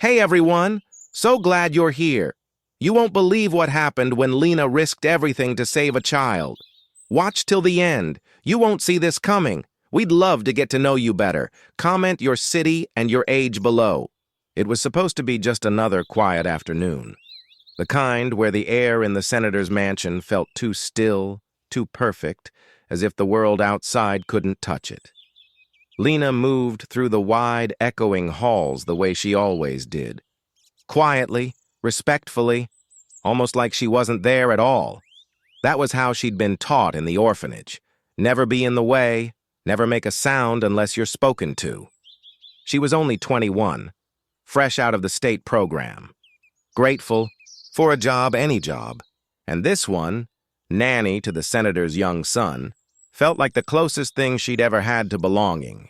Hey everyone, so glad you're here. You won't believe what happened when Lina risked everything to save a child. Watch till the end. You won't see this coming. We'd love to get to know you better. Comment your city and your age below. It was supposed to be just another quiet afternoon. The kind where the air in the senator's mansion felt too still, too perfect, as if the world outside couldn't touch it. Lina moved through the wide, echoing halls the way she always did. Quietly, respectfully, almost like she wasn't there at all. That was how she'd been taught in the orphanage. Never be in the way, never make a sound unless you're spoken to. She was only 21, fresh out of the state program. Grateful for a job, any job. And this one, nanny to the senator's young son, felt like the closest thing she'd ever had to belonging.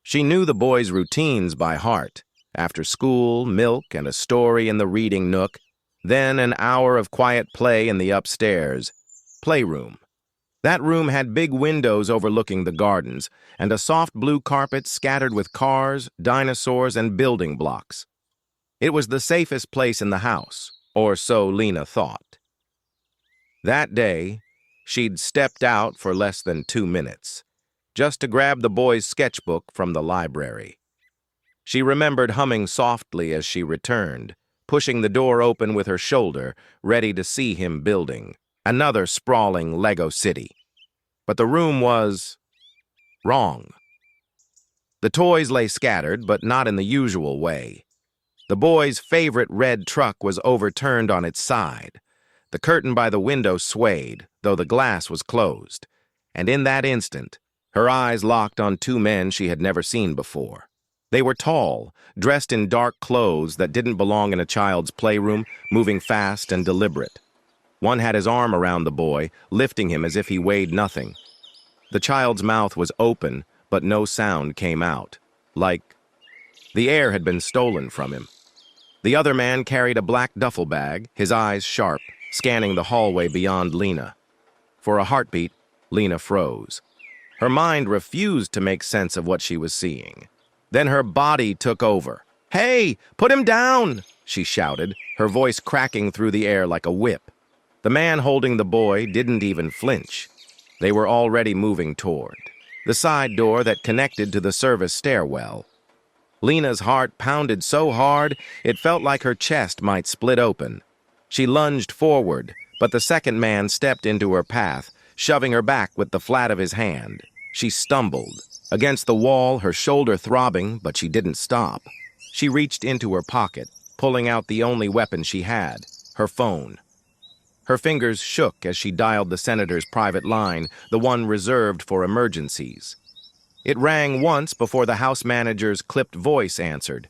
She knew the boy's routines by heart. After school, milk, and a story in the reading nook, then an hour of quiet play in the upstairs playroom. That room had big windows overlooking the gardens, and a soft blue carpet scattered with cars, dinosaurs, and building blocks. It was the safest place in the house, or so Lina thought. That day, she'd stepped out for less than 2 minutes, just to grab the boy's sketchbook from the library. She remembered humming softly as she returned, pushing the door open with her shoulder, ready to see him building another sprawling Lego city. But the room was wrong. The toys lay scattered, but not in the usual way. The boy's favorite red truck was overturned on its side. The curtain by the window swayed, though the glass was closed. And in that instant, her eyes locked on 2 men she had never seen before. They were tall, dressed in dark clothes that didn't belong in a child's playroom, moving fast and deliberate. One had his arm around the boy, lifting him as if he weighed nothing. The child's mouth was open, but no sound came out, like the air had been stolen from him. The other man carried a black duffel bag, his eyes sharp, scanning the hallway beyond Lina. For a heartbeat, Lina froze. Her mind refused to make sense of what she was seeing. Then her body took over. "Hey, put him down!" she shouted, her voice cracking through the air like a whip. The man holding the boy didn't even flinch. They were already moving toward the side door that connected to the service stairwell. Lina's heart pounded so hard it felt like her chest might split open. She lunged forward, but the second man stepped into her path, shoving her back with the flat of his hand. She stumbled. Against the wall, her shoulder throbbing, but she didn't stop. She reached into her pocket, pulling out the only weapon she had, her phone. Her fingers shook as she dialed the senator's private line, the one reserved for emergencies. It rang once before the house manager's clipped voice answered.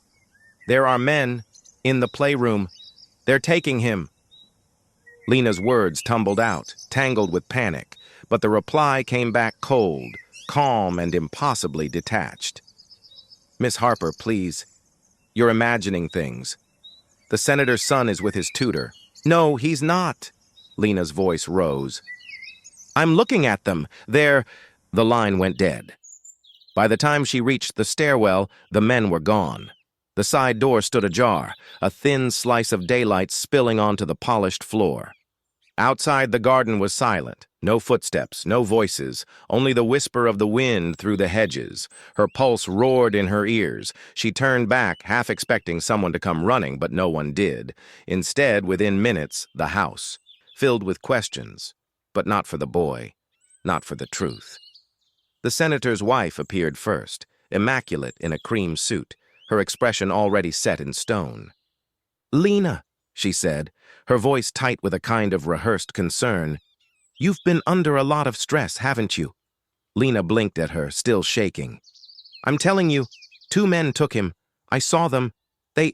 "There are men in the playroom. They're taking him." Lina's words tumbled out, tangled with panic, but the reply came back cold, calm, and impossibly detached. "Miss Harper, please. You're imagining things. The senator's son is with his tutor." "No, he's not." Lina's voice rose. "I'm looking at them. They're—" The line went dead. By the time she reached the stairwell, the men were gone. The side door stood ajar, a thin slice of daylight spilling onto the polished floor. Outside, the garden was silent. No footsteps, no voices, only the whisper of the wind through the hedges. Her pulse roared in her ears. She turned back, half expecting someone to come running, but no one did. Instead, within minutes, the house, filled with questions, but not for the boy, not for the truth. The senator's wife appeared first, immaculate in a cream suit, her expression already set in stone. "Lina," she said, her voice tight with a kind of rehearsed concern. "You've been under a lot of stress, haven't you?" Lina blinked at her, still shaking. "I'm telling you, 2 men took him. I saw them. They—"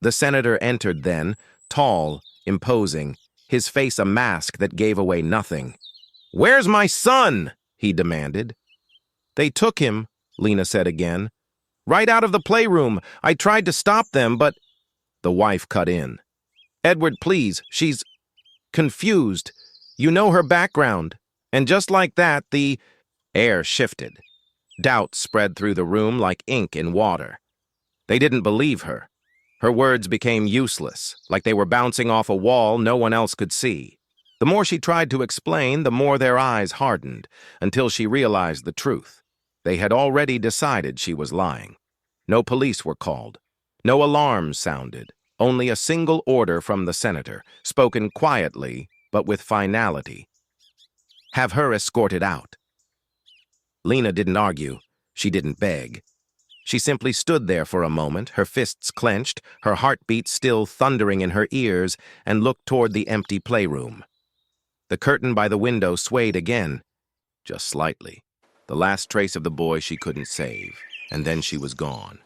The senator entered then, tall, imposing, his face a mask that gave away nothing. "Where's my son?" he demanded. "They took him," Lina said again. "Right out of the playroom. I tried to stop them, but—" The wife cut in. "Edward, please, she's confused. You know her background." And just like that, the air shifted. Doubt spread through the room like ink in water. They didn't believe her. Her words became useless, like they were bouncing off a wall no one else could see. The more she tried to explain, the more their eyes hardened, until she realized the truth. They had already decided she was lying. No police were called. No alarms sounded. Only a single order from the senator, spoken quietly but with finality. Have her escorted out. Lina didn't argue. She didn't beg. She simply stood there for a moment, her fists clenched, her heartbeat still thundering in her ears, and looked toward the empty playroom. The curtain by the window swayed again, just slightly. The last trace of the boy she couldn't save, and then she was gone.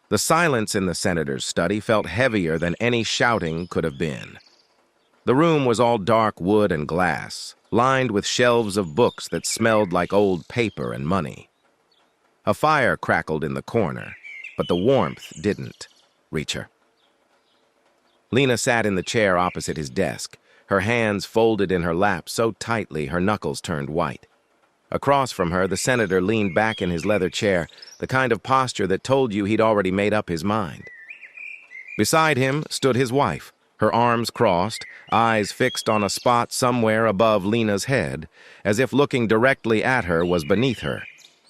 The silence in the senator's study felt heavier than any shouting could have been. The room was all dark wood and glass, lined with shelves of books that smelled like old paper and money. A fire crackled in the corner, but the warmth didn't reach her. Lina sat in the chair opposite his desk, her hands folded in her lap so tightly her knuckles turned white. Across from her, the senator leaned back in his leather chair, the kind of posture that told you he'd already made up his mind. Beside him stood his wife, her arms crossed, eyes fixed on a spot somewhere above Lina's head, as if looking directly at her was beneath her.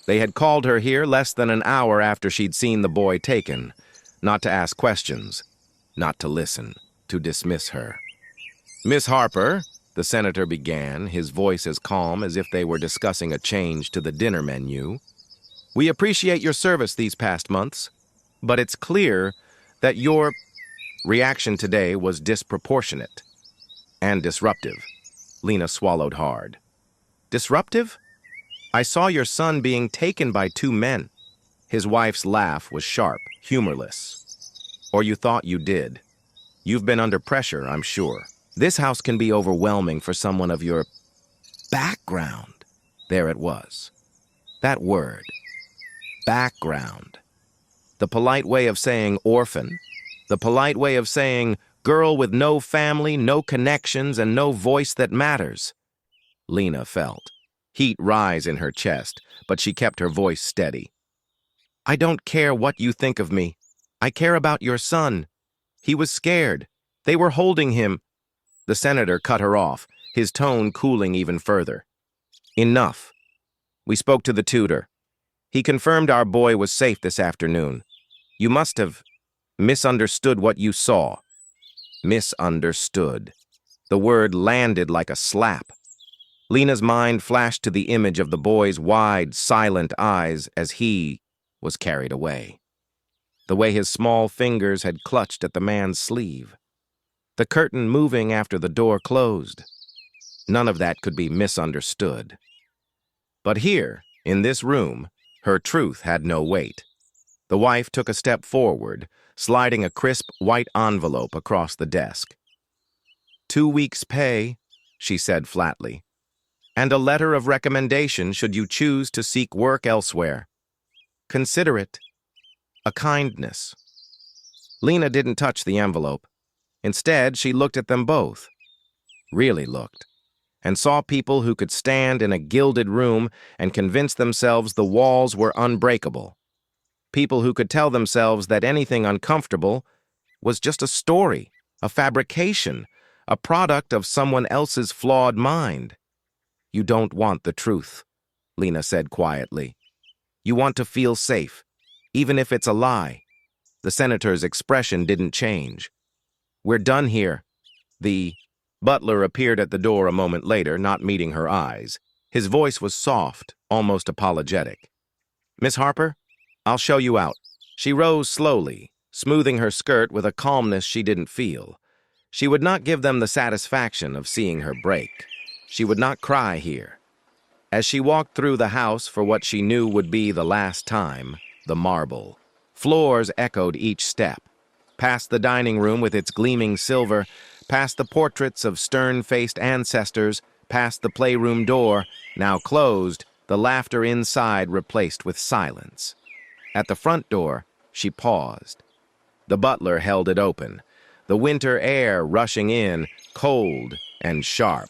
They had called her here less than an hour after she'd seen the boy taken, not to ask questions, not to listen, to dismiss her. "Miss Harper," the senator began, his voice as calm as if they were discussing a change to the dinner menu, "we appreciate your service these past months, but it's clear that your reaction today was disproportionate and disruptive." Lina swallowed hard. "Disruptive? I saw your son being taken by two men." His wife's laugh was sharp, humorless. "Or you thought you did. You've been under pressure, I'm sure. This house can be overwhelming for someone of your background." There it was. That word. Background. The polite way of saying orphan. The polite way of saying girl with no family, no connections, and no voice that matters. Lina felt heat rise in her chest, but she kept her voice steady. "I don't care what you think of me. I care about your son. He was scared. They were holding him." The senator cut her off, his tone cooling even further. "Enough. We spoke to the tutor. He confirmed our boy was safe this afternoon. You must have misunderstood what you saw." Misunderstood. The word landed like a slap. Lina's mind flashed to the image of the boy's wide, silent eyes as he was carried away. The way his small fingers had clutched at the man's sleeve. The curtain moving after the door closed. None of that could be misunderstood. But here, in this room, her truth had no weight. The wife took a step forward, sliding a crisp white envelope across the desk. 2 weeks' pay, she said flatly, and a letter of recommendation should you choose to seek work elsewhere. Consider it a kindness. Lina didn't touch the envelope. Instead, she looked at them both. Really looked. And saw people who could stand in a gilded room and convince themselves the walls were unbreakable. People who could tell themselves that anything uncomfortable was just a story, a fabrication, a product of someone else's flawed mind. "You don't want the truth," Lina said quietly. "You want to feel safe, even if it's a lie." The senator's expression didn't change. "We're done here." The butler appeared at the door a moment later, not meeting her eyes. His voice was soft, almost apologetic. "Miss Harper, I'll show you out." She rose slowly, smoothing her skirt with a calmness she didn't feel. She would not give them the satisfaction of seeing her break. She would not cry here. As she walked through the house for what she knew would be the last time, the marble. Floors echoed each step. Past the dining room with its gleaming silver, past the portraits of stern-faced ancestors, past the playroom door, now closed, the laughter inside replaced with silence. At the front door, she paused. The butler held it open, the winter air rushing in, cold and sharp.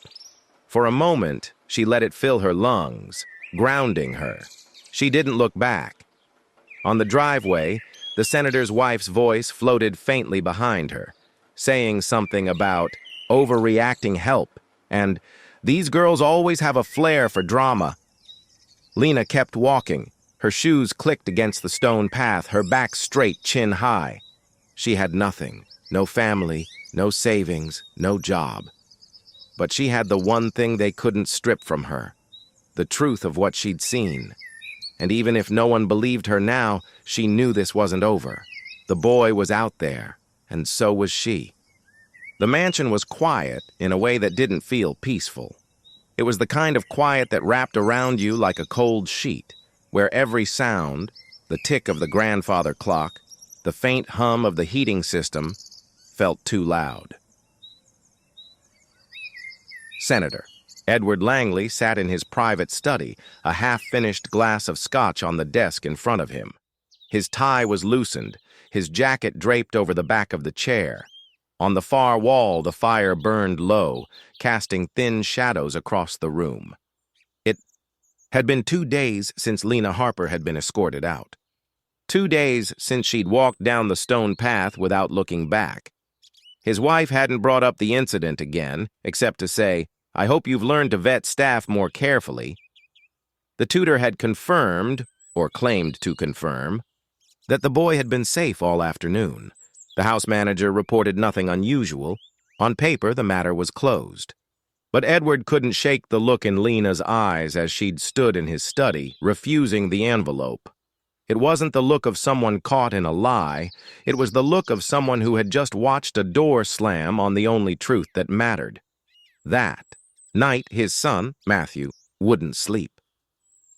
For a moment, she let it fill her lungs, grounding her. She didn't look back. On the driveway, the The senator's wife's voice floated faintly behind her, saying something about overreacting help and these girls always have a flair for drama. Lina kept walking. Her shoes clicked against the stone path, her back straight, chin high. She had nothing, no family, no savings, no job. But she had the one thing they couldn't strip from her, the truth of what she'd seen. And even if no one believed her now, she knew this wasn't over. The boy was out there, and so was she. The mansion was quiet in a way that didn't feel peaceful. It was the kind of quiet that wrapped around you like a cold sheet, where every sound, the tick of the grandfather clock, the faint hum of the heating system, felt too loud. Senator Edward Langley sat in his private study, a half-finished glass of scotch on the desk in front of him. His tie was loosened, his jacket draped over the back of the chair. On the far wall, the fire burned low, casting thin shadows across the room. It had been 2 days since Lina Harper had been escorted out. 2 days since she'd walked down the stone path without looking back. His wife hadn't brought up the incident again, except to say, "I hope you've learned to vet staff more carefully." The tutor had confirmed, or claimed to confirm, that the boy had been safe all afternoon. The house manager reported nothing unusual. On paper, the matter was closed. But Edward couldn't shake the look in Lina's eyes as she'd stood in his study, refusing the envelope. It wasn't the look of someone caught in a lie. It was the look of someone who had just watched a door slam on the only truth that mattered. That night, his son, Matthew, wouldn't sleep.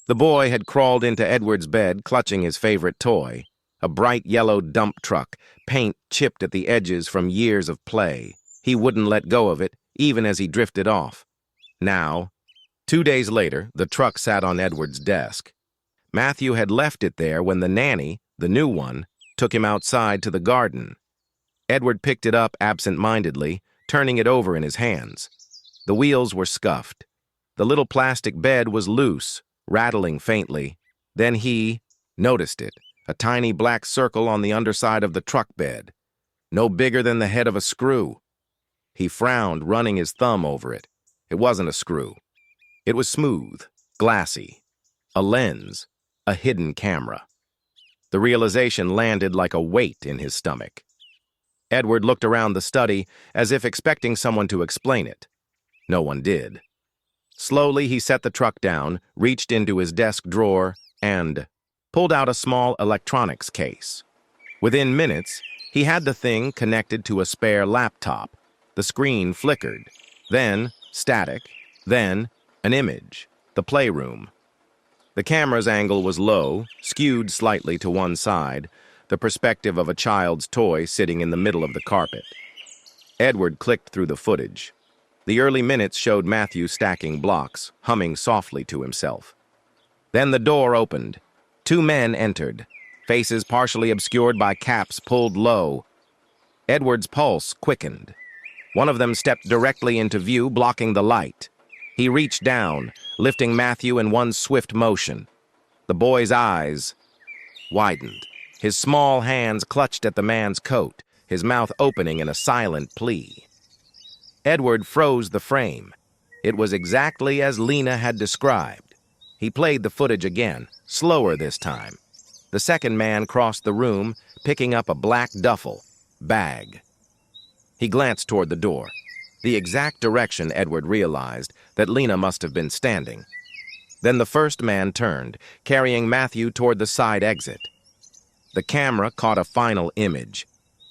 The boy had crawled into Edward's bed, clutching his favorite toy, a bright yellow dump truck, paint chipped at the edges from years of play. He wouldn't let go of it, even as he drifted off. Now, 2 days later, the truck sat on Edward's desk. Matthew had left it there when the nanny, the new one, took him outside to the garden. Edward picked it up absent-mindedly, turning it over in his hands. The wheels were scuffed. The little plastic bed was loose, rattling faintly. Then he noticed it, a tiny black circle on the underside of the truck bed, no bigger than the head of a screw. He frowned, running his thumb over it. It wasn't a screw. It was smooth, glassy, a lens, a hidden camera. The realization landed like a weight in his stomach. Edward looked around the study as if expecting someone to explain it. No one did. Slowly, he set the truck down, reached into his desk drawer, and pulled out a small electronics case. Within minutes, he had the thing connected to a spare laptop. The screen flickered, then static, then an image, the playroom. The camera's angle was low, skewed slightly to one side, the perspective of a child's toy sitting in the middle of the carpet. Edward clicked through the footage. The early minutes showed Matthew stacking blocks, humming softly to himself. Then the door opened. 2 men entered, faces partially obscured by caps pulled low. Edward's pulse quickened. One of them stepped directly into view, blocking the light. He reached down, lifting Matthew in one swift motion. The boy's eyes widened. His small hands clutched at the man's coat, his mouth opening in a silent plea. Edward froze the frame. It was exactly as Lina had described. He played the footage again, slower this time. The second man crossed the room, picking up a black duffel bag. He glanced toward the door, the exact direction Edward realized that Lina must have been standing. Then the first man turned, carrying Matthew toward the side exit. The camera caught a final image.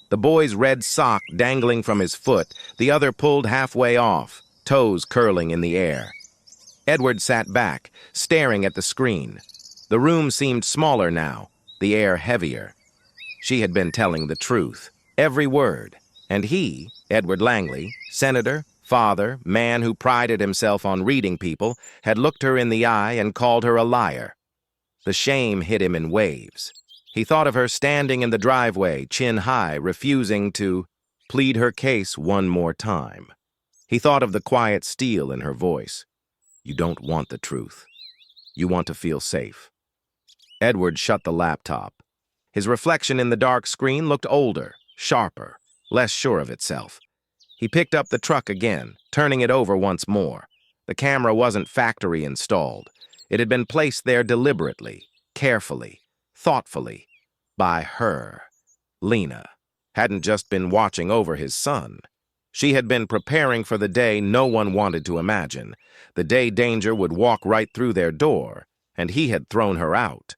The boy's red sock dangling from his foot, the other pulled halfway off, toes curling in the air. Edward sat back, staring at the screen. The room seemed smaller now, the air heavier. She had been telling the truth, every word. And he, Edward Langley, senator, father, man who prided himself on reading people, had looked her in the eye and called her a liar. The shame hit him in waves. He thought of her standing in the driveway, chin high, refusing to plead her case one more time. He thought of the quiet steel in her voice. You don't want the truth. You want to feel safe. Edward shut the laptop. His reflection in the dark screen looked older, sharper, less sure of itself. He picked up the truck again, turning it over once more. The camera wasn't factory installed. It had been placed there deliberately, carefully, thoughtfully, by her. Lina hadn't just been watching over his son. She had been preparing for the day no one wanted to imagine, the day danger would walk right through their door, and he had thrown her out.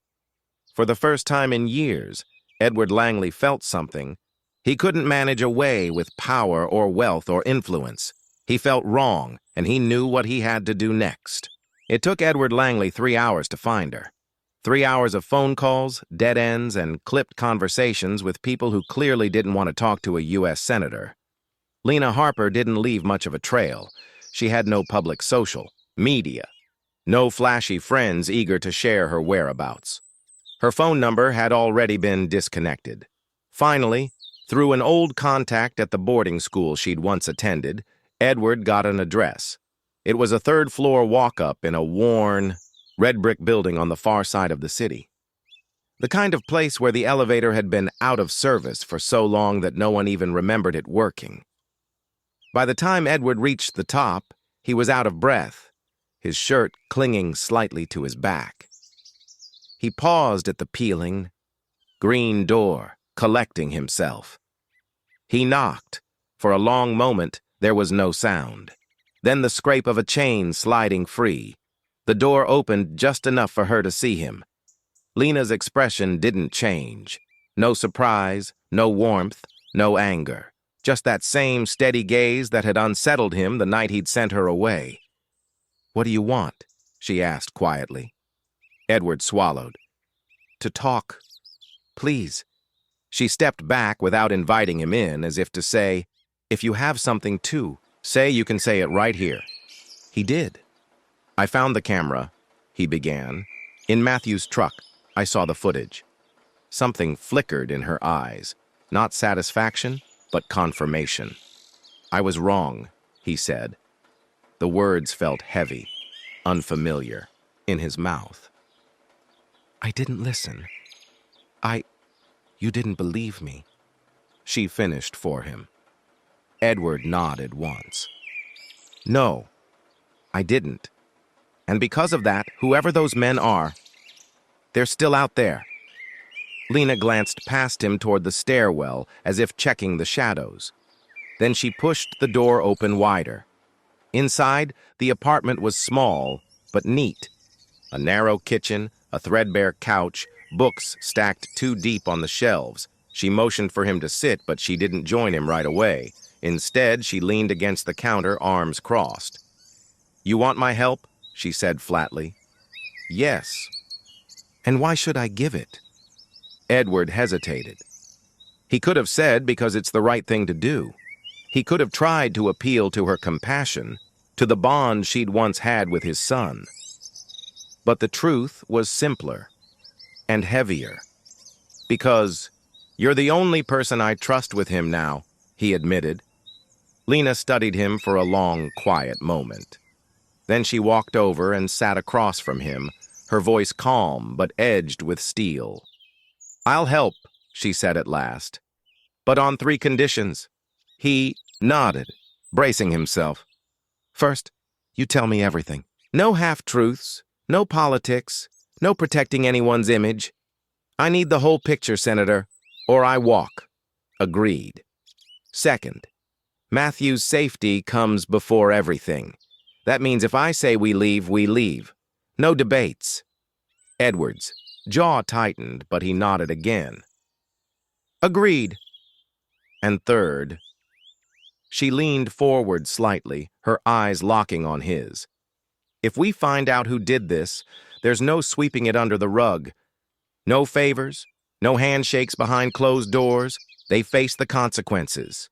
For the first time in years, Edward Langley felt something. He couldn't manage away with power or wealth or influence. He felt wrong, and he knew what he had to do next. It took Edward Langley 3 hours to find her. 3 hours of phone calls, dead ends, and clipped conversations with people who clearly didn't want to talk to a U.S. senator. Lina Harper didn't leave much of a trail. She had no public social, media, no flashy friends eager to share her whereabouts. Her phone number had already been disconnected. Finally, through an old contact at the boarding school she'd once attended, Edward got an address. It was a third-floor walk-up in a worn, red-brick building on the far side of the city. The kind of place where the elevator had been out of service for so long that no one even remembered it working. By the time Edward reached the top, he was out of breath, his shirt clinging slightly to his back. He paused at the peeling, green door, collecting himself. He knocked. For a long moment, there was no sound. Then the scrape of a chain sliding free. The door opened just enough for her to see him. Lina's expression didn't change. No surprise, no warmth, no anger. Just that same steady gaze that had unsettled him the night he'd sent her away. "What do you want?" she asked quietly. Edward swallowed. "To talk. Please." She stepped back without inviting him in, as if to say, "If you have something to say, you can say it right here." He did. "I found the camera," he began. "In Matthew's truck. I saw the footage." Something flickered in her eyes. Not satisfaction, but confirmation. "I was wrong," he said. The words felt heavy, unfamiliar, in his mouth. "I didn't listen. You didn't believe me," she finished for him. Edward nodded once. "No, I didn't. And because of that, whoever those men are, they're still out there." Lina glanced past him toward the stairwell, as if checking the shadows. Then she pushed the door open wider. Inside, the apartment was small, but neat. A narrow kitchen, a threadbare couch, books stacked too deep on the shelves. She motioned for him to sit, but she didn't join him right away. Instead, she leaned against the counter, arms crossed. "You want my help?" she said flatly. "Yes." "And why should I give it?" Edward hesitated. He could have said because it's the right thing to do. He could have tried to appeal to her compassion, to the bond she'd once had with his son. But the truth was simpler and heavier. "Because you're the only person I trust with him now," he admitted. Lina studied him for a long, quiet moment. Then she walked over and sat across from him, her voice calm but edged with steel. "I'll help," she said at last, "but on 3 conditions." He nodded, bracing himself. "First, you tell me everything. No half-truths, no politics, no protecting anyone's image. I need the whole picture, Senator, or I walk." Agreed. "Second, Matthew's safety comes before everything. That means if I say we leave, we leave. No debates." Edward's jaw tightened, but he nodded again. "Agreed." "And third," she leaned forward slightly, her eyes locking on his. "If we find out who did this, there's no sweeping it under the rug. No favors, no handshakes behind closed doors. They face the consequences."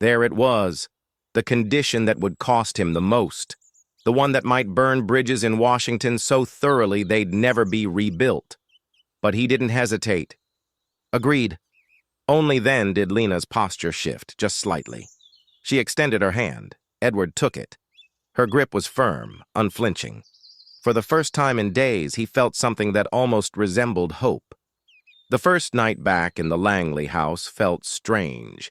There it was, the condition that would cost him the most, the one that might burn bridges in Washington so thoroughly they'd never be rebuilt. But he didn't hesitate. "Agreed." Only then did Lina's posture shift, just slightly. She extended her hand. Edward took it. Her grip was firm, unflinching. For the first time in days, he felt something that almost resembled hope. The first night back in the Langley house felt strange.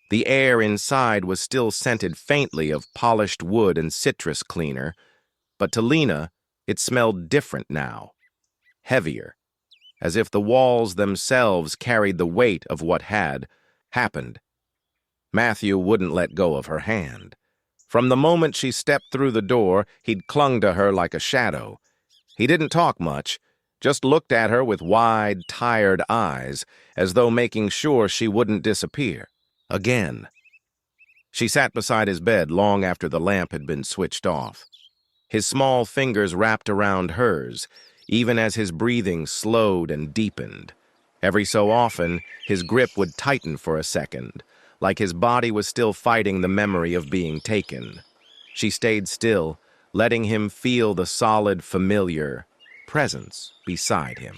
The air inside was still scented faintly of polished wood and citrus cleaner, but to Lina, it smelled different now, heavier, as if the walls themselves carried the weight of what had happened. Matthew wouldn't let go of her hand. From the moment she stepped through the door, he'd clung to her like a shadow. He didn't talk much, just looked at her with wide, tired eyes, as though making sure she wouldn't disappear. Again. She sat beside his bed long after the lamp had been switched off. His small fingers wrapped around hers, even as his breathing slowed and deepened. Every so often, his grip would tighten for a second, like his body was still fighting the memory of being taken. She stayed still, letting him feel the solid, familiar presence beside him.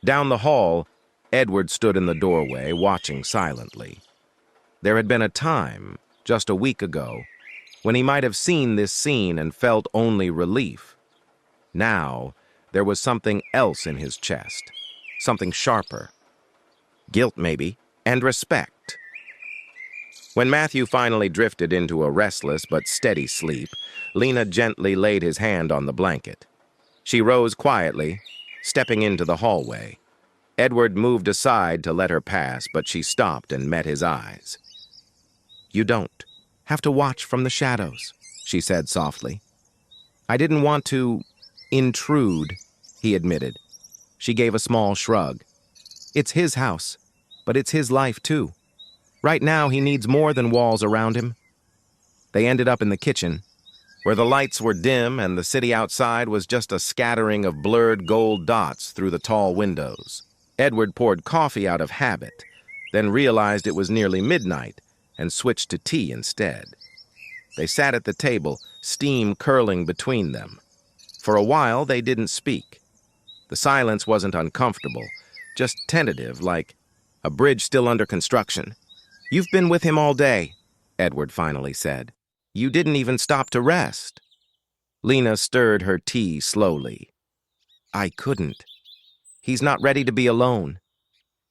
Down the hall, Edward stood in the doorway, watching silently. There had been a time, just a week ago, when he might have seen this scene and felt only relief. Now, there was something else in his chest, something sharper. Guilt, maybe, and respect. When Matthew finally drifted into a restless but steady sleep, Lina gently laid his hand on the blanket. She rose quietly, stepping into the hallway. Edward moved aside to let her pass, but she stopped and met his eyes. "You don't have to watch from the shadows," she said softly. "I didn't want to intrude," he admitted. She gave a small shrug. "It's his house, but it's his life too. Right now he needs more than walls around him." They ended up in the kitchen, where the lights were dim and the city outside was just a scattering of blurred gold dots through the tall windows. Edward poured coffee out of habit, then realized it was nearly midnight and switched to tea instead. They sat at the table, steam curling between them. For a while, they didn't speak. The silence wasn't uncomfortable, just tentative, like a bridge still under construction. "You've been with him all day," Edward finally said. "You didn't even stop to rest." Lina stirred her tea slowly. "I couldn't. He's not ready to be alone.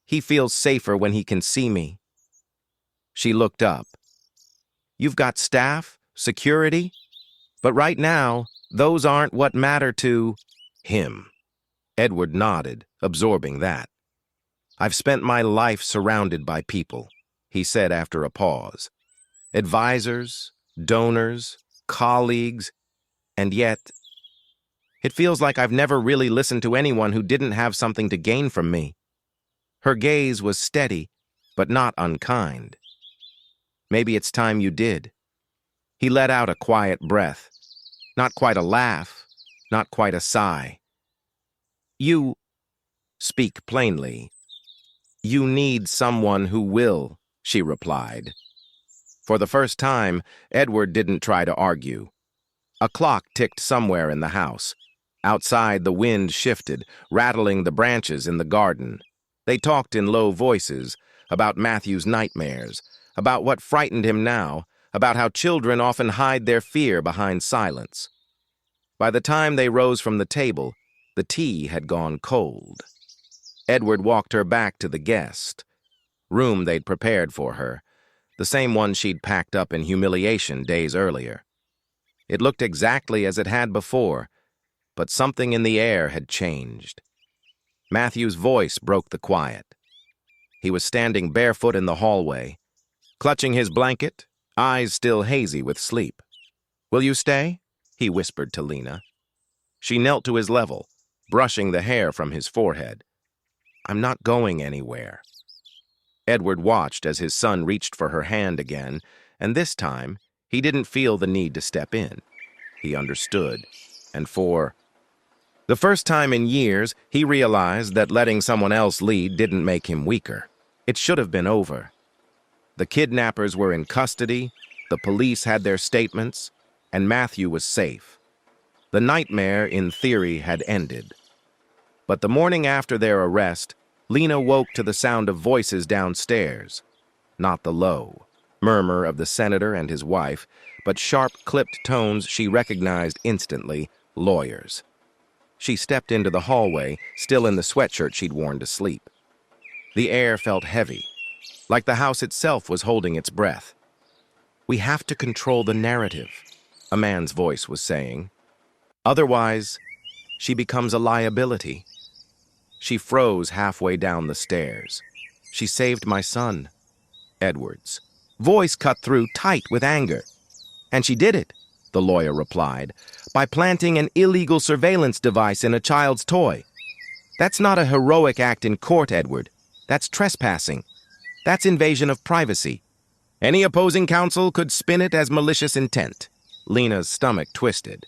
He feels safer when he can see me." She looked up. "You've got staff, security, but right now, those aren't what matter to him." Edward nodded, absorbing that. "I've spent my life surrounded by people," he said after a pause. "Advisors, donors, colleagues, and yet it feels like I've never really listened to anyone who didn't have something to gain from me." Her gaze was steady, but not unkind. "Maybe it's time you did." He let out a quiet breath. Not quite a laugh, not quite a sigh. "You speak plainly. You need someone who will," she replied. For the first time, Edward didn't try to argue. A clock ticked somewhere in the house. Outside, the wind shifted, rattling the branches in the garden. They talked in low voices about Matthew's nightmares, about what frightened him now, about how children often hide their fear behind silence. By the time they rose from the table, the tea had gone cold. Edward walked her back to the guest room they'd prepared for her, the same one she'd packed up in humiliation days earlier. It looked exactly as it had before, but something in the air had changed. Matthew's voice broke the quiet. He was standing barefoot in the hallway, clutching his blanket, eyes still hazy with sleep. "Will you stay?" he whispered to Lina. She knelt to his level, brushing the hair from his forehead. "I'm not going anywhere." Edward watched as his son reached for her hand again, and this time, he didn't feel the need to step in. He understood, and for the first time in years, he realized that letting someone else lead didn't make him weaker. It should have been over. The kidnappers were in custody, the police had their statements, and Matthew was safe. The nightmare, in theory, had ended. But the morning after their arrest, Lina woke to the sound of voices downstairs. Not the low murmur of the senator and his wife, but sharp, clipped tones she recognized instantly, lawyers. She stepped into the hallway, still in the sweatshirt she'd worn to sleep. The air felt heavy, like the house itself was holding its breath. "We have to control the narrative," a man's voice was saying. "Otherwise, she becomes a liability." She froze halfway down the stairs. "She saved my son." Edward's voice cut through tight with anger. "And she did it," the lawyer replied, "by planting an illegal surveillance device in a child's toy. That's not a heroic act in court, Edward. That's trespassing. That's invasion of privacy. Any opposing counsel could spin it as malicious intent." Lina's stomach twisted.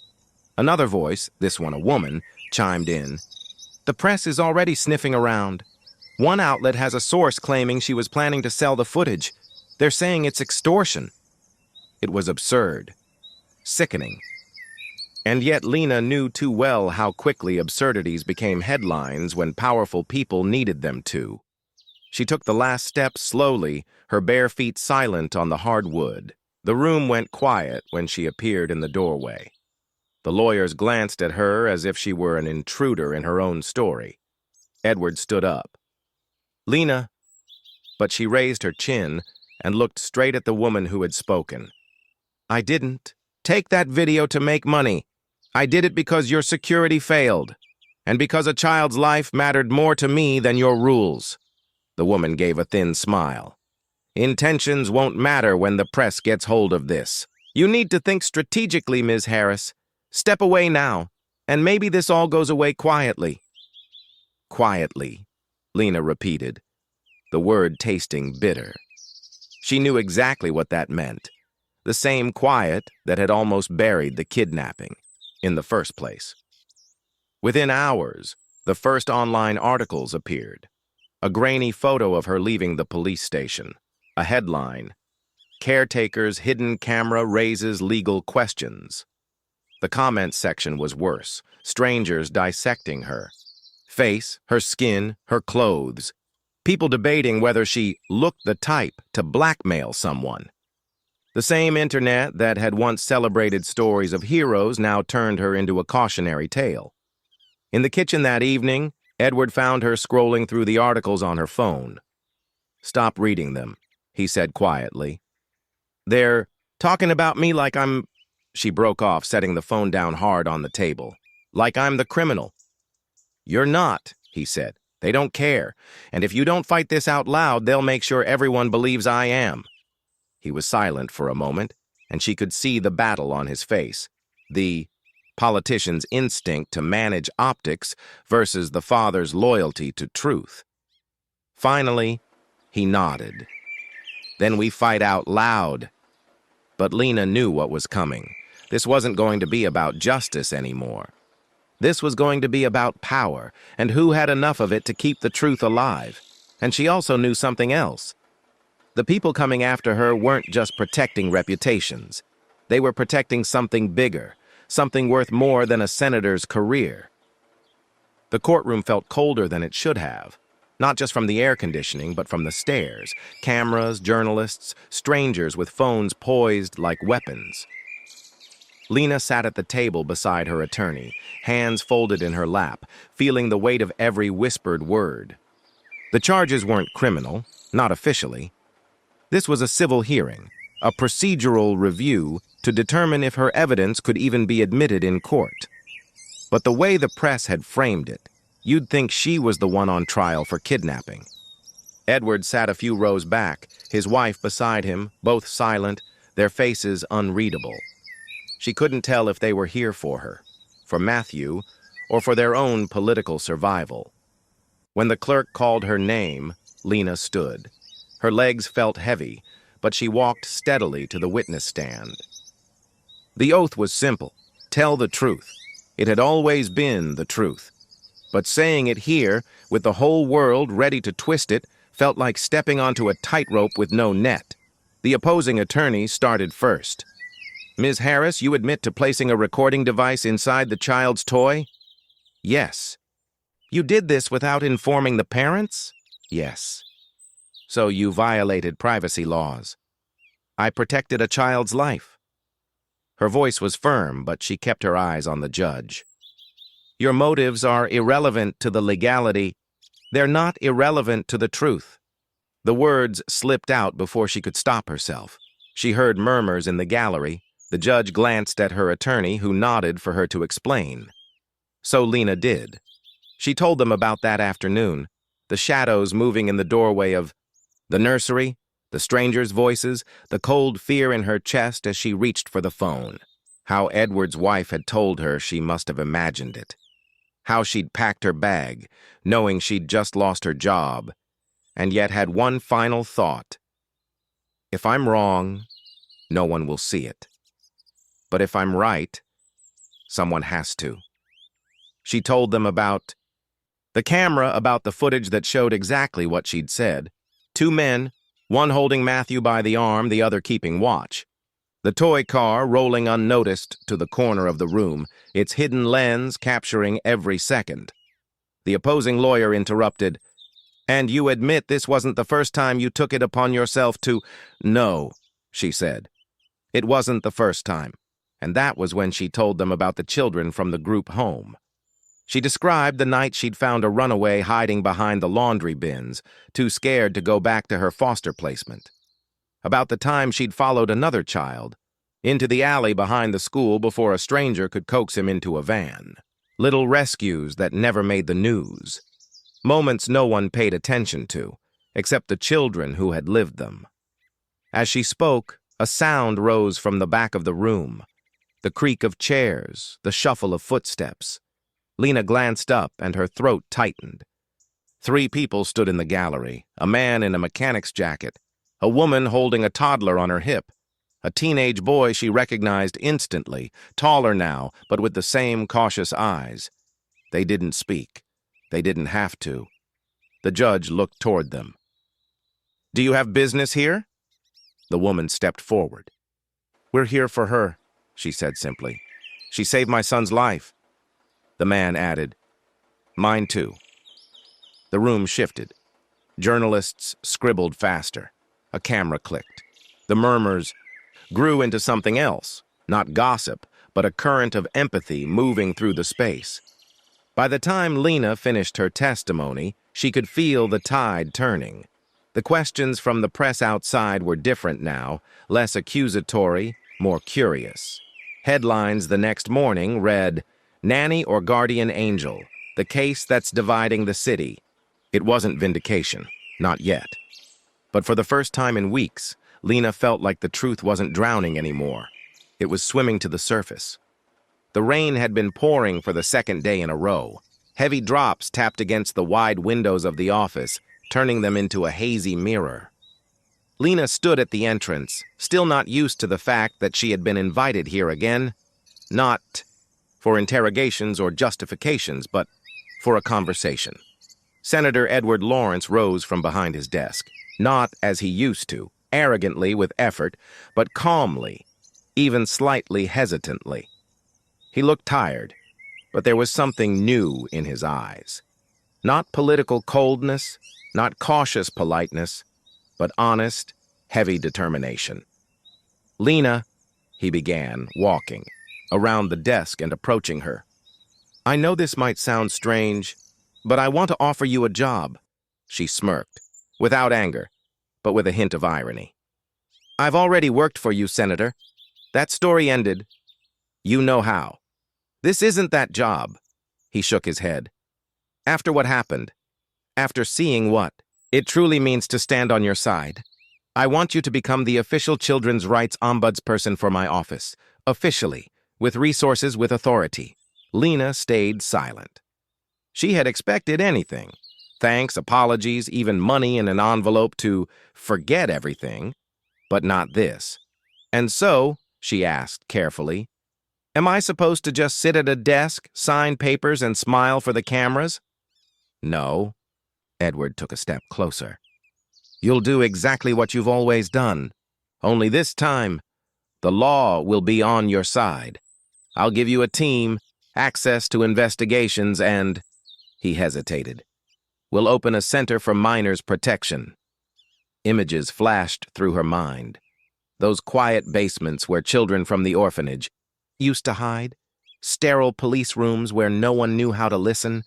Another voice, this one a woman, chimed in. "The press is already sniffing around. One outlet has a source claiming she was planning to sell the footage. They're saying it's extortion." It was absurd, sickening. And yet Lina knew too well how quickly absurdities became headlines when powerful people needed them to. She took the last step slowly, her bare feet silent on the hard wood. The room went quiet when she appeared in the doorway. The lawyers glanced at her as if she were an intruder in her own story. Edward stood up. "Lina," but she raised her chin and looked straight at the woman who had spoken. "I didn't take that video to make money. I did it because your security failed, and because a child's life mattered more to me than your rules." The woman gave a thin smile. "Intentions won't matter when the press gets hold of this. You need to think strategically, Ms. Harris. Step away now, and maybe this all goes away quietly." "Quietly," Lina repeated, the word tasting bitter. She knew exactly what that meant. The same quiet that had almost buried the kidnapping in the first place. Within hours, the first online articles appeared. A grainy photo of her leaving the police station. A headline, "Caretaker's hidden camera raises legal questions." The comments section was worse, strangers dissecting her. Face, her skin, her clothes. People debating whether she looked the type to blackmail someone. The same internet that had once celebrated stories of heroes now turned her into a cautionary tale. In the kitchen that evening, Edward found her scrolling through the articles on her phone. "Stop reading them," he said quietly. "They're talking about me like I'm—" She broke off, setting the phone down hard on the table. "Like I'm the criminal." "You're not," he said. "They don't care. And if you don't fight this out loud, they'll make sure everyone believes I am." He was silent for a moment, and she could see the battle on his face. The politician's instinct to manage optics versus the father's loyalty to truth. Finally, he nodded. "Then we fight out loud." But Lina knew what was coming. This wasn't going to be about justice anymore. This was going to be about power, and who had enough of it to keep the truth alive. And she also knew something else. The people coming after her weren't just protecting reputations. They were protecting something bigger, something worth more than a senator's career. The courtroom felt colder than it should have, not just from the air conditioning, but from the stares, cameras, journalists, strangers with phones poised like weapons. Lina sat at the table beside her attorney, hands folded in her lap, feeling the weight of every whispered word. The charges weren't criminal, not officially. This was a civil hearing, a procedural review to determine if her evidence could even be admitted in court. But the way the press had framed it, you'd think she was the one on trial for kidnapping. Edward sat a few rows back, his wife beside him, both silent, their faces unreadable. She couldn't tell if they were here for her, for Matthew, or for their own political survival. When the clerk called her name, Lina stood. Her legs felt heavy, but she walked steadily to the witness stand. The oath was simple: tell the truth. It had always been the truth. But saying it here, with the whole world ready to twist it, felt like stepping onto a tightrope with no net. The opposing attorney started first. "Ms. Harris, you admit to placing a recording device inside the child's toy?" "Yes." "You did this without informing the parents?" "Yes." "So you violated privacy laws." "I protected a child's life." Her voice was firm, but she kept her eyes on the judge. Your motives are irrelevant to the legality. They're not irrelevant to the truth. The words slipped out before she could stop herself. She heard murmurs in the gallery. The judge glanced at her attorney, who nodded for her to explain. So Lina did. She told them about that afternoon, the shadows moving in the doorway of the nursery, the strangers' voices, the cold fear in her chest as she reached for the phone. How Edward's wife had told her she must have imagined it. How she'd packed her bag, knowing she'd just lost her job, and yet had one final thought. If I'm wrong, no one will see it. But if I'm right, someone has to. She told them about the camera, about the footage that showed exactly what she'd said. Two men, one holding Matthew by the arm, the other keeping watch. The toy car rolling unnoticed to the corner of the room, its hidden lens capturing every second. The opposing lawyer interrupted. "And you admit this wasn't the first time you took it upon yourself to—" "No," she said. It wasn't the first time, and that was when she told them about the children from the group home. She described the night she'd found a runaway hiding behind the laundry bins, too scared to go back to her foster placement. About the time she'd followed another child into the alley behind the school before a stranger could coax him into a van. Little rescues that never made the news. Moments no one paid attention to, except the children who had lived them. As she spoke, a sound rose from the back of the room. The creak of chairs, the shuffle of footsteps. Lina glanced up and her throat tightened. 3 people stood in the gallery, a man in a mechanic's jacket, a woman holding a toddler on her hip, a teenage boy she recognized instantly, taller now, but with the same cautious eyes. They didn't speak. They didn't have to. The judge looked toward them. "Do you have business here?" The woman stepped forward. "We're here for her," she said simply. "She saved my son's life." The man added, "Mine too." The room shifted. Journalists scribbled faster. A camera clicked. The murmurs grew into something else, not gossip, but a current of empathy moving through the space. By the time Lina finished her testimony, she could feel the tide turning. The questions from the press outside were different now, less accusatory, more curious. Headlines the next morning read, "Nanny or Guardian Angel, the case that's dividing the city." It wasn't vindication, not yet. But for the first time in weeks, Lina felt like the truth wasn't drowning anymore. It was swimming to the surface. The rain had been pouring for the second day in a row. Heavy drops tapped against the wide windows of the office, turning them into a hazy mirror. Lina stood at the entrance, still not used to the fact that she had been invited here again, not for interrogations or justifications, but for a conversation. Senator Edward Lawrence rose from behind his desk, not as he used to, arrogantly with effort, but calmly, even slightly hesitantly. He looked tired, but there was something new in his eyes. Not political coldness, not cautious politeness, but honest, heavy determination. "Lina," he began, walking around the desk and approaching her. "I know this might sound strange, but I want to offer you a job." She smirked, without anger, but with a hint of irony. "I've already worked for you, Senator. That story ended. You know how. This isn't that job." He shook his head. "After what happened, after seeing what, it truly means to stand on your side. I want you to become the official children's rights ombudsperson for my office, officially, with resources, with authority." Lina stayed silent. She had expected anything. Thanks, apologies, even money in an envelope to forget everything, but not this. "And so," she asked carefully, "am I supposed to just sit at a desk, sign papers, and smile for the cameras?" "No." Edward took a step closer. "You'll do exactly what you've always done. Only this time, the law will be on your side. I'll give you a team, access to investigations, and—" He hesitated. "We'll open a center for minors' protection." Images flashed through her mind. Those quiet basements where children from the orphanage used to hide, sterile police rooms where no one knew how to listen,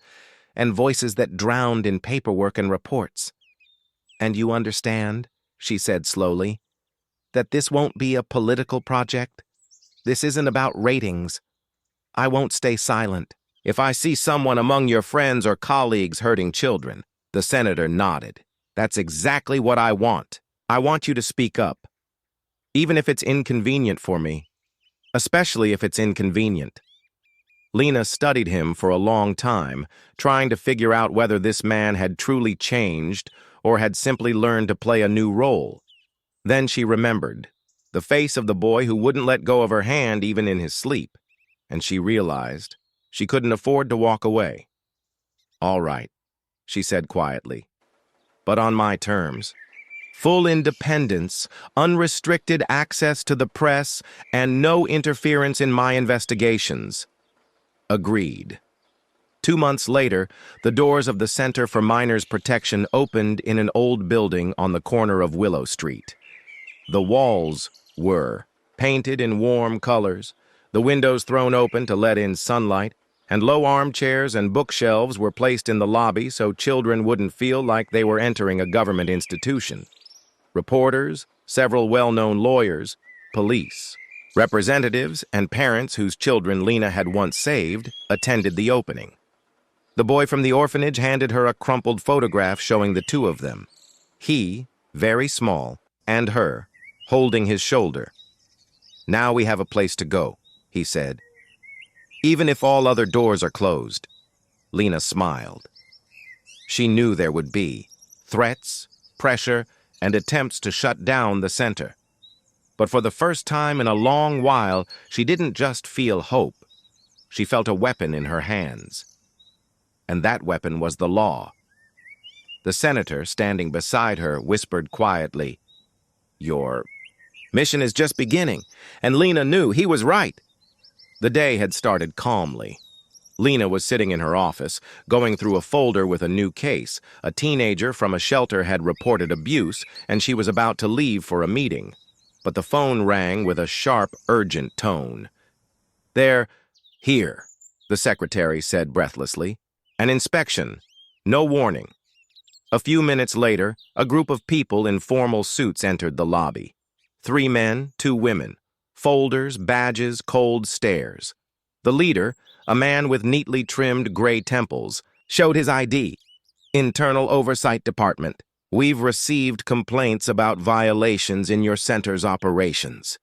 and voices that drowned in paperwork and reports. "And you understand," she said slowly, "that this won't be a political project? This isn't about ratings. I won't stay silent. If I see someone among your friends or colleagues hurting children," the senator nodded. "That's exactly what I want. I want you to speak up, even if it's inconvenient for me, especially if it's inconvenient." Lina studied him for a long time, trying to figure out whether this man had truly changed or had simply learned to play a new role. Then she remembered the face of the boy who wouldn't let go of her hand even in his sleep, and she realized she couldn't afford to walk away. "All right," she said quietly, "but on my terms. Full independence, unrestricted access to the press, and no interference in my investigations." Agreed. 2 months later, the doors of the Center for Minors Protection opened in an old building on the corner of Willow Street. The walls were painted in warm colors, the windows thrown open to let in sunlight, and low armchairs and bookshelves were placed in the lobby so children wouldn't feel like they were entering a government institution. Reporters, several well-known lawyers, police, representatives, and parents whose children Lina had once saved attended the opening. The boy from the orphanage handed her a crumpled photograph showing the two of them. He, very small, and her, holding his shoulder. "Now we have a place to go," he said. "Even if all other doors are closed." Lina smiled. She knew there would be threats, pressure, and attempts to shut down the center. But for the first time in a long while, she didn't just feel hope. She felt a weapon in her hands. And that weapon was the law. The senator, standing beside her, whispered quietly, "Your mission is just beginning," and Lina knew he was right. The day had started calmly. Lina was sitting in her office, going through a folder with a new case. A teenager from a shelter had reported abuse, and she was about to leave for a meeting. But the phone rang with a sharp, urgent tone. "Here," the secretary said breathlessly. "An inspection. No warning." A few minutes later, a group of people in formal suits entered the lobby. 3 men, 2 women. Folders, badges, cold stares. The leader, a man with neatly trimmed gray temples, showed his ID. "Internal Oversight Department. We've received complaints about violations in your center's operations."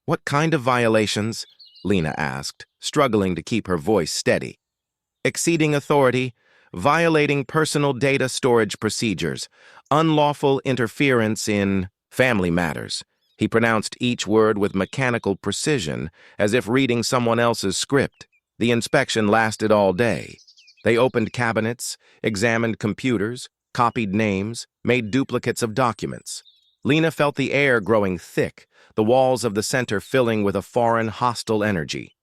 "What kind of violations?" Lina asked, struggling to keep her voice steady. "Exceeding authority, violating personal data storage procedures, unlawful interference in family matters." He pronounced each word with mechanical precision, as if reading someone else's script. The inspection lasted all day. They opened cabinets, examined computers, copied names, made duplicates of documents. Lina felt the air growing thick, the walls of the center filling with a foreign, hostile energy.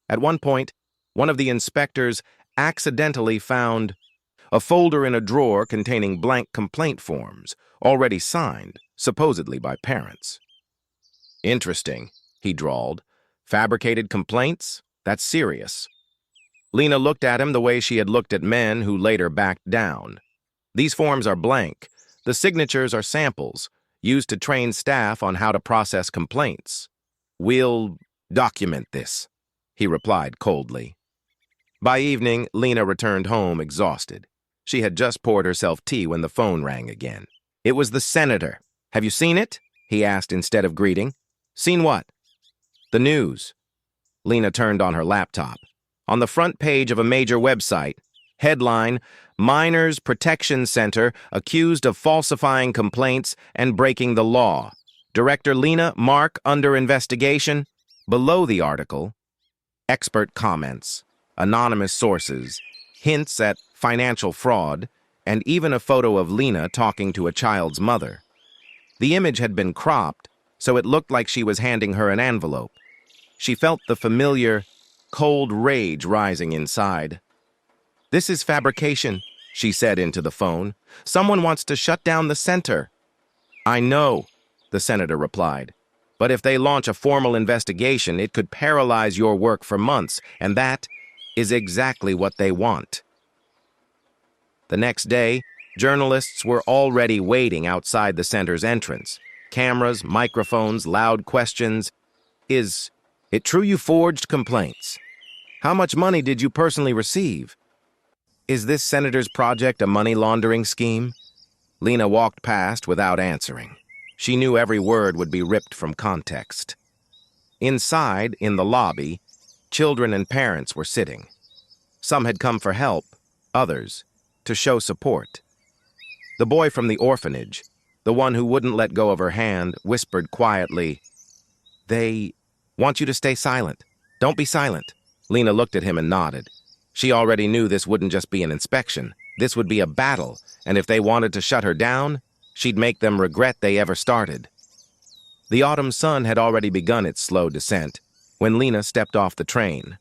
At one point, one of the inspectors accidentally found a folder in a drawer containing blank complaint forms, already signed, supposedly by parents. "Interesting," he drawled. "Fabricated complaints? That's serious." Lina looked at him the way she had looked at men who later backed down. "These forms are blank. The signatures are samples, used to train staff on how to process complaints. We'll document this," he replied coldly. By evening, Lina returned home exhausted. She had just poured herself tea when the phone rang again. It was the senator. "Have you seen it?" he asked instead of greeting. "Seen what?" "The news." Lina turned on her laptop. On the front page of a major website, headline, "Minors Protection Center accused of falsifying complaints and breaking the law. Director Lina Mark under investigation." Below the article, expert comments, anonymous sources, hints at financial fraud, and even a photo of Lina talking to a child's mother. The image had been cropped, so it looked like she was handing her an envelope. She felt the familiar, cold rage rising inside. "This is fabrication," she said into the phone. "Someone wants to shut down the center." "I know," the senator replied, But if they launch a formal investigation, it could paralyze your work for months, and that is exactly what they want. The next day, journalists were already waiting outside the center's entrance. Cameras, microphones, loud questions. Is it true you forged complaints? How much money did you personally receive? Is this senator's project a money laundering scheme? Lina walked past without answering. She knew every word would be ripped from context. Inside, in the lobby, children and parents were sitting. Some had come for help, others to show support. The boy from the orphanage, the one who wouldn't let go of her hand, whispered quietly, "They want you to stay silent. Don't be silent." Lina looked at him and nodded. She already knew this wouldn't just be an inspection. This would be a battle, and if they wanted to shut her down, she'd make them regret they ever started. The autumn sun had already begun its slow descent when Lina stepped off the train.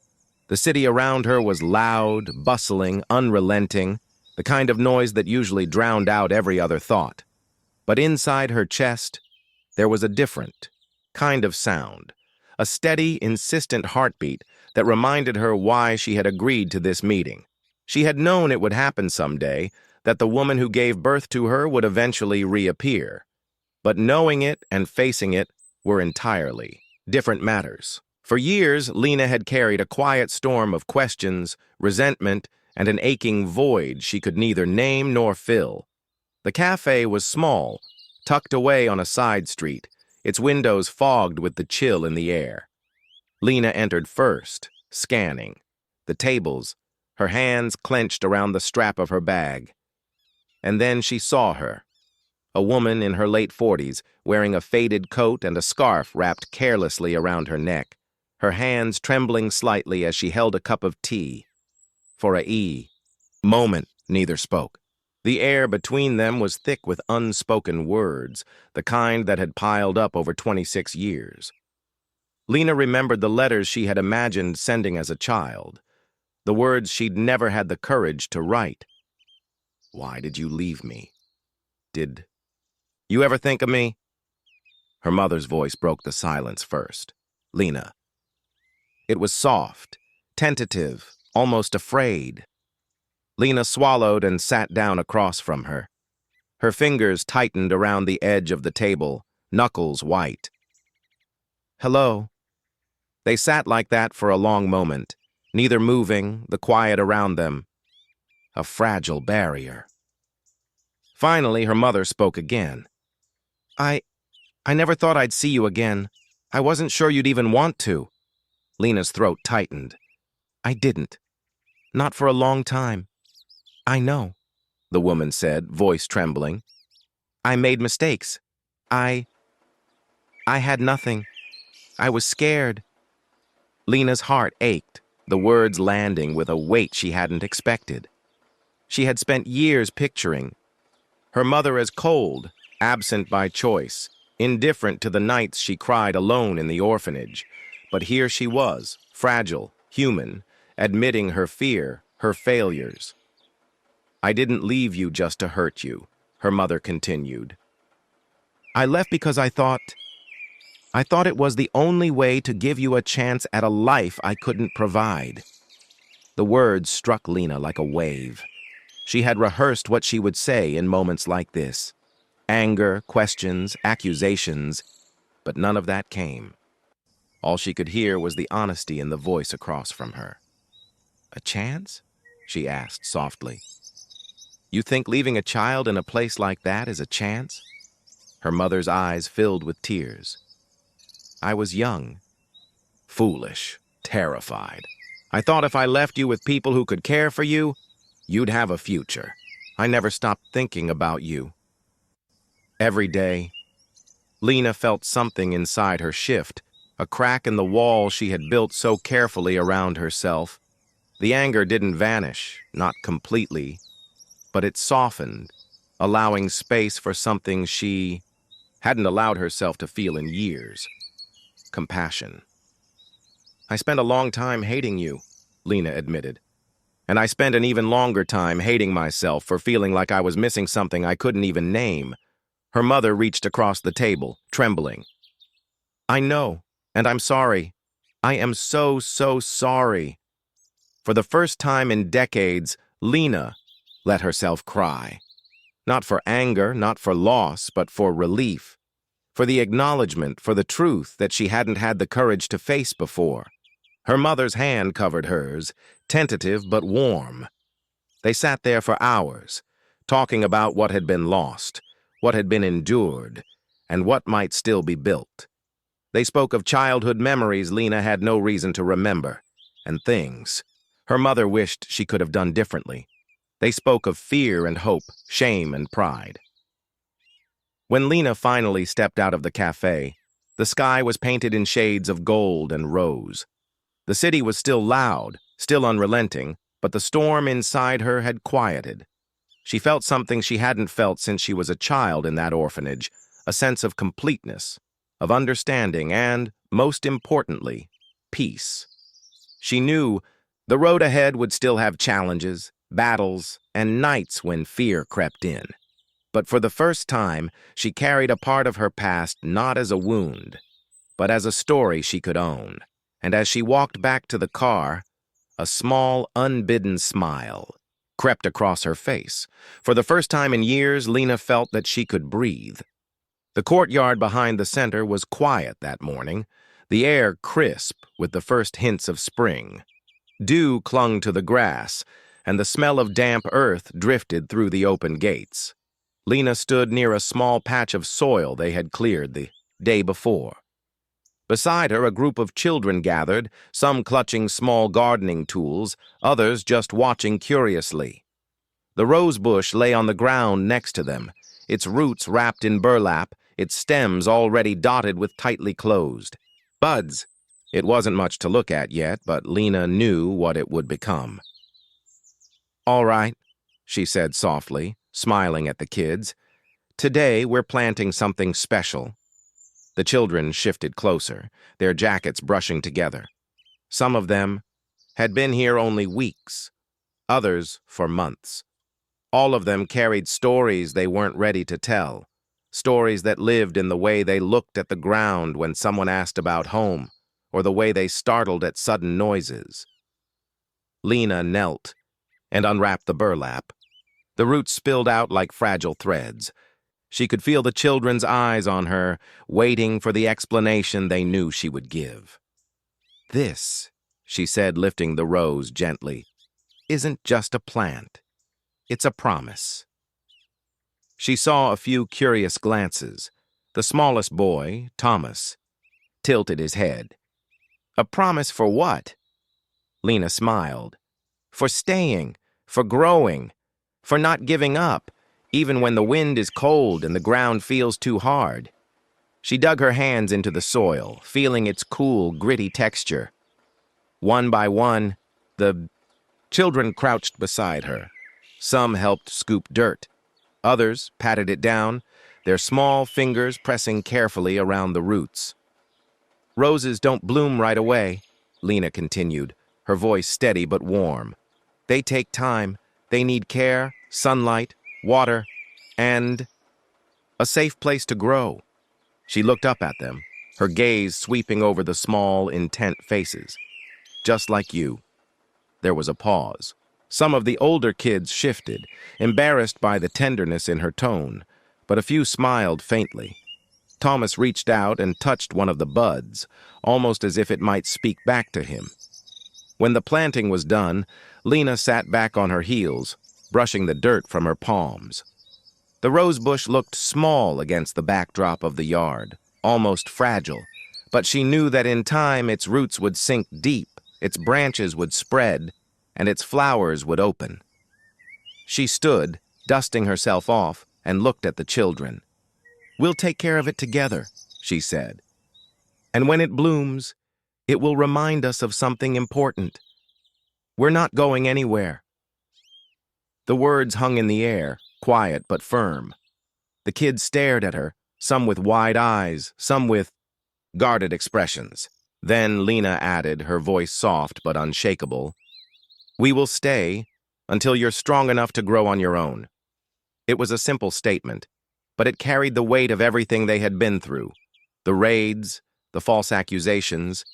The city around her was loud, bustling, unrelenting, the kind of noise that usually drowned out every other thought. But inside her chest, there was a different kind of sound, a steady, insistent heartbeat that reminded her why she had agreed to this meeting. She had known it would happen someday, that the woman who gave birth to her would eventually reappear. But knowing it and facing it were entirely different matters. For years, Lina had carried a quiet storm of questions, resentment, and an aching void she could neither name nor fill. The cafe was small, tucked away on a side street, its windows fogged with the chill in the air. Lina entered first, scanning the tables, her hands clenched around the strap of her bag. And then she saw her, a woman in her late 40s, wearing a faded coat and a scarf wrapped carelessly around her neck, her hands trembling slightly as she held a cup of tea. For a moment, neither spoke. The air between them was thick with unspoken words, the kind that had piled up over 26 years. Lina remembered the letters she had imagined sending as a child, the words she'd never had the courage to write. "Why did you leave me? Did you ever think of me?" Her mother's voice broke the silence first. "Lina." It was soft, tentative, almost afraid. Lina swallowed and sat down across from her. Her fingers tightened around the edge of the table, knuckles white. "Hello." They sat like that for a long moment, neither moving, the quiet around them a fragile barrier. Finally, her mother spoke again. I never thought I'd see you again. I wasn't sure you'd even want to." Lina's throat tightened. "I didn't. Not for a long time. I know," the woman said, voice trembling. "I made mistakes. I had nothing. I was scared." Lina's heart ached, the words landing with a weight she hadn't expected. She had spent years picturing her mother as cold, absent by choice, indifferent to the nights she cried alone in the orphanage. But here she was, fragile, human, admitting her fear, her failures. "I didn't leave you just to hurt you," her mother continued. "I left because I thought it was the only way to give you a chance at a life I couldn't provide." The words struck Lina like a wave. She had rehearsed what she would say in moments like this. Anger, questions, accusations, but none of that came. All she could hear was the honesty in the voice across from her. "A chance?" she asked softly. "You think leaving a child in a place like that is a chance?" Her mother's eyes filled with tears. "I was young, foolish, terrified. I thought if I left you with people who could care for you, you'd have a future. I never stopped thinking about you." Every day, Lina felt something inside her shift, a crack in the wall she had built so carefully around herself. The anger didn't vanish, not completely, but it softened, allowing space for something she hadn't allowed herself to feel in years. Compassion. "I spent a long time hating you," Lina admitted. "And I spent an even longer time hating myself for feeling like I was missing something I couldn't even name." Her mother reached across the table, trembling. I know, and I'm sorry. I am so, so sorry. For the first time in decades, Lina let herself cry. Not for anger, not for loss, but for relief. For the acknowledgement, for the truth that she hadn't had the courage to face before. Her mother's hand covered hers, tentative but warm. They sat there for hours, talking about what had been lost, what had been endured, and what might still be built. They spoke of childhood memories Lina had no reason to remember, and things her mother wished she could have done differently. They spoke of fear and hope, shame and pride. When Lina finally stepped out of the cafe, the sky was painted in shades of gold and rose. The city was still loud, still unrelenting, but the storm inside her had quieted. She felt something she hadn't felt since she was a child in that orphanage, a sense of completeness, of understanding, and, most importantly, peace. She knew the road ahead would still have challenges, battles, and nights when fear crept in. But for the first time, she carried a part of her past not as a wound, but as a story she could own. And as she walked back to the car, a small, unbidden smile crept across her face. For the first time in years, Lina felt that she could breathe. The courtyard behind the center was quiet that morning, the air crisp with the first hints of spring. Dew clung to the grass, and the smell of damp earth drifted through the open gates. Lina stood near a small patch of soil they had cleared the day before. Beside her, a group of children gathered, some clutching small gardening tools, others just watching curiously. The rose bush lay on the ground next to them, its roots wrapped in burlap, its stems already dotted with tightly closed buds. It wasn't much to look at yet, but Lina knew what it would become. "All right," she said softly, smiling at the kids. "Today we're planting something special." The children shifted closer, their jackets brushing together. Some of them had been here only weeks, others for months. All of them carried stories they weren't ready to tell, stories that lived in the way they looked at the ground when someone asked about home, or the way they startled at sudden noises. Lina knelt and unwrapped the burlap. The roots spilled out like fragile threads. She could feel the children's eyes on her, waiting for the explanation they knew she would give. "This," she said, lifting the rose gently, "isn't just a plant. It's a promise." She saw a few curious glances. The smallest boy, Thomas, tilted his head. "A promise for what?" Lina smiled. "For staying, for growing, for not giving up, even when the wind is cold and the ground feels too hard." She dug her hands into the soil, feeling its cool, gritty texture. One by one, the children crouched beside her. Some helped scoop dirt. Others patted it down, their small fingers pressing carefully around the roots. "Roses don't bloom right away," Lina continued, her voice steady but warm. "They take time. They need care, sunlight, water, and a safe place to grow." She looked up at them, her gaze sweeping over the small, intent faces. "Just like you." There was a pause. Some of the older kids shifted, embarrassed by the tenderness in her tone, but a few smiled faintly. Thomas reached out and touched one of the buds, almost as if it might speak back to him. When the planting was done, Lina sat back on her heels, brushing the dirt from her palms. The rosebush looked small against the backdrop of the yard, almost fragile, but she knew that in time its roots would sink deep, its branches would spread, and its flowers would open. She stood, dusting herself off, and looked at the children. "We'll take care of it together," she said. "And when it blooms, it will remind us of something important. We're not going anywhere." The words hung in the air, quiet but firm. The kids stared at her, some with wide eyes, some with guarded expressions. Then Lina added, her voice soft but unshakable, "We will stay until you're strong enough to grow on your own." It was a simple statement, but it carried the weight of everything they had been through. The raids, the false accusations,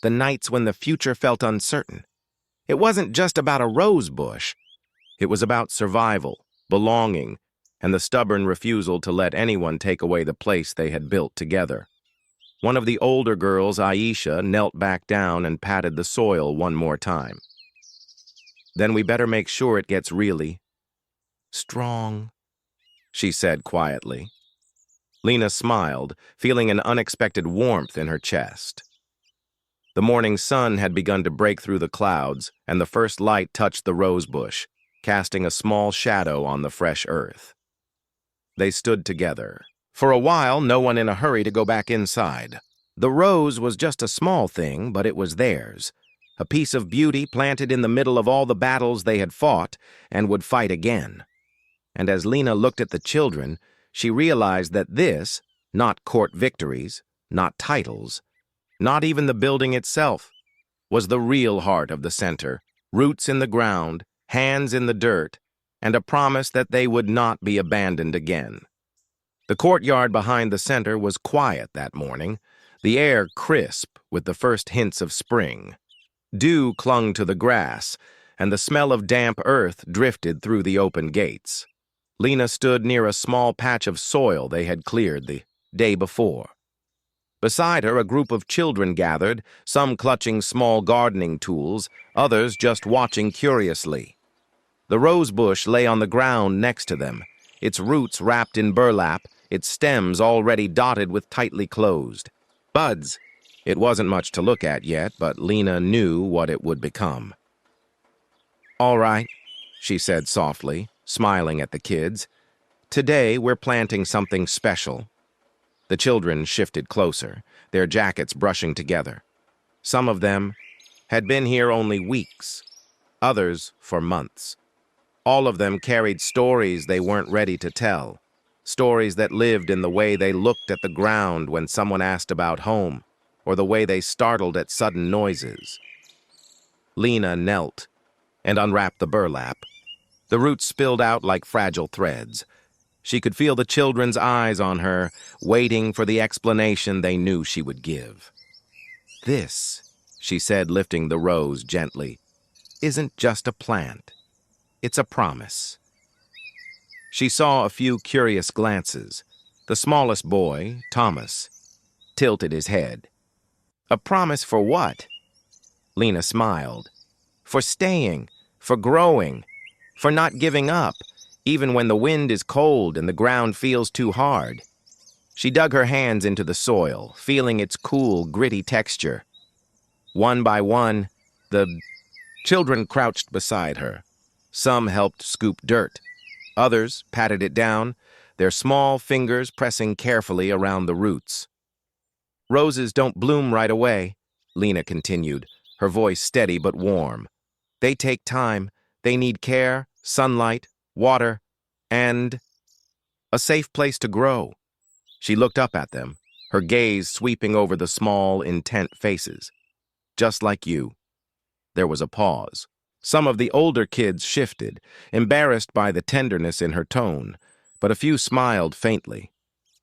the nights when the future felt uncertain. It wasn't just about a rose bush. It was about survival, belonging, and the stubborn refusal to let anyone take away the place they had built together. One of the older girls, Aisha, knelt back down and patted the soil one more time. "Then we better make sure it gets really strong," she said quietly. Lina smiled, feeling an unexpected warmth in her chest. The morning sun had begun to break through the clouds, and the first light touched the rose bush, casting a small shadow on the fresh earth. They stood together. For a while, no one in a hurry to go back inside. The rose was just a small thing, but it was theirs. A piece of beauty planted in the middle of all the battles they had fought and would fight again. And as Lina looked at the children, she realized that this, not court victories, not titles, not even the building itself, was the real heart of the center, roots in the ground, hands in the dirt, and a promise that they would not be abandoned again. The courtyard behind the center was quiet that morning, the air crisp with the first hints of spring. Dew clung to the grass, and the smell of damp earth drifted through the open gates. Lina stood near a small patch of soil they had cleared the day before. Beside her, a group of children gathered, some clutching small gardening tools, others just watching curiously. The rose bush lay on the ground next to them, its roots wrapped in burlap, its stems already dotted with tightly closed buds. It wasn't much to look at yet, but Lina knew what it would become. "All right," she said softly, smiling at the kids. "Today we're planting something special." The children shifted closer, their jackets brushing together. Some of them had been here only weeks, others for months. All of them carried stories they weren't ready to tell, stories that lived in the way they looked at the ground when someone asked about home, or the way they startled at sudden noises. Lina knelt and unwrapped the burlap. The roots spilled out like fragile threads. She could feel the children's eyes on her, waiting for the explanation they knew she would give. "This," she said, lifting the rose gently, "isn't just a plant. It's a promise." She saw a few curious glances. The smallest boy, Thomas, tilted his head. "A promise for what?" Lina smiled. "For staying, for growing, for not giving up, even when the wind is cold and the ground feels too hard." She dug her hands into the soil, feeling its cool, gritty texture. One by one, the children crouched beside her. Some helped scoop dirt. Others patted it down, their small fingers pressing carefully around the roots. "Roses don't bloom right away," Lina continued, her voice steady but warm. "They take time. They need care, sunlight, water, and a safe place to grow." She looked up at them, her gaze sweeping over the small, intent faces. "Just like you." There was a pause. Some of the older kids shifted, embarrassed by the tenderness in her tone, but a few smiled faintly.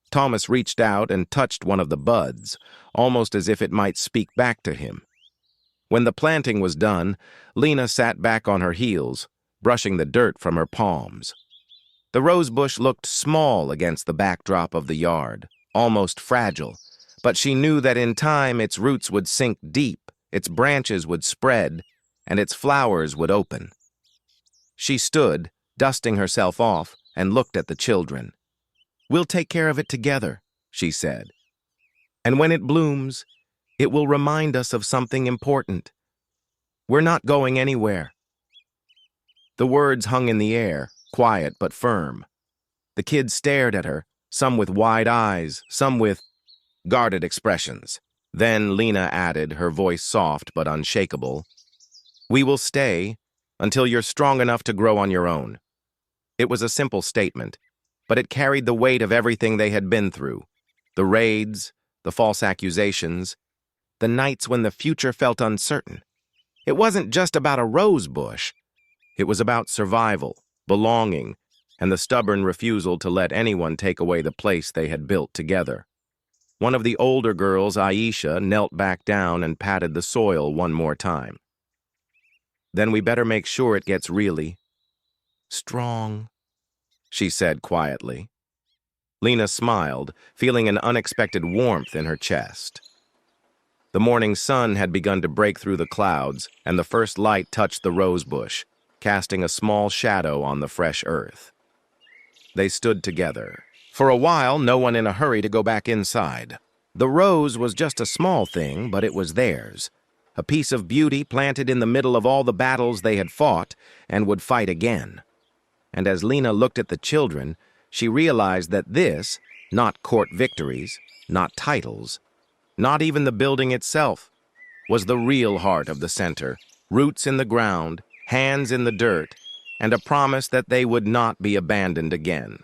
Thomas reached out and touched one of the buds, almost as if it might speak back to him. When the planting was done, Lina sat back on her heels, brushing the dirt from her palms. The rosebush looked small against the backdrop of the yard, almost fragile, but she knew that in time its roots would sink deep, its branches would spread, and its flowers would open. She stood, dusting herself off, and looked at the children. "We'll take care of it together," she said. "And when it blooms, it will remind us of something important. We're not going anywhere." The words hung in the air, quiet but firm. The kids stared at her, some with wide eyes, some with guarded expressions. Then Lina added, her voice soft but unshakable, "We will stay until you're strong enough to grow on your own." It was a simple statement, but it carried the weight of everything they had been through. The raids, the false accusations, the nights when the future felt uncertain. It wasn't just about a rose bush. It was about survival, belonging, and the stubborn refusal to let anyone take away the place they had built together. One of the older girls, Aisha, knelt back down and patted the soil one more time. "Then we better make sure it gets really strong," she said quietly. Lina smiled, feeling an unexpected warmth in her chest. The morning sun had begun to break through the clouds, and the first light touched the rose bush, casting a small shadow on the fresh earth. They stood together. For a while, no one in a hurry to go back inside. The rose was just a small thing, but it was theirs. A piece of beauty planted in the middle of all the battles they had fought and would fight again. And as Lina looked at the children, she realized that this, not court victories, not titles, not even the building itself, was the real heart of the center, roots in the ground, hands in the dirt, and a promise that they would not be abandoned again.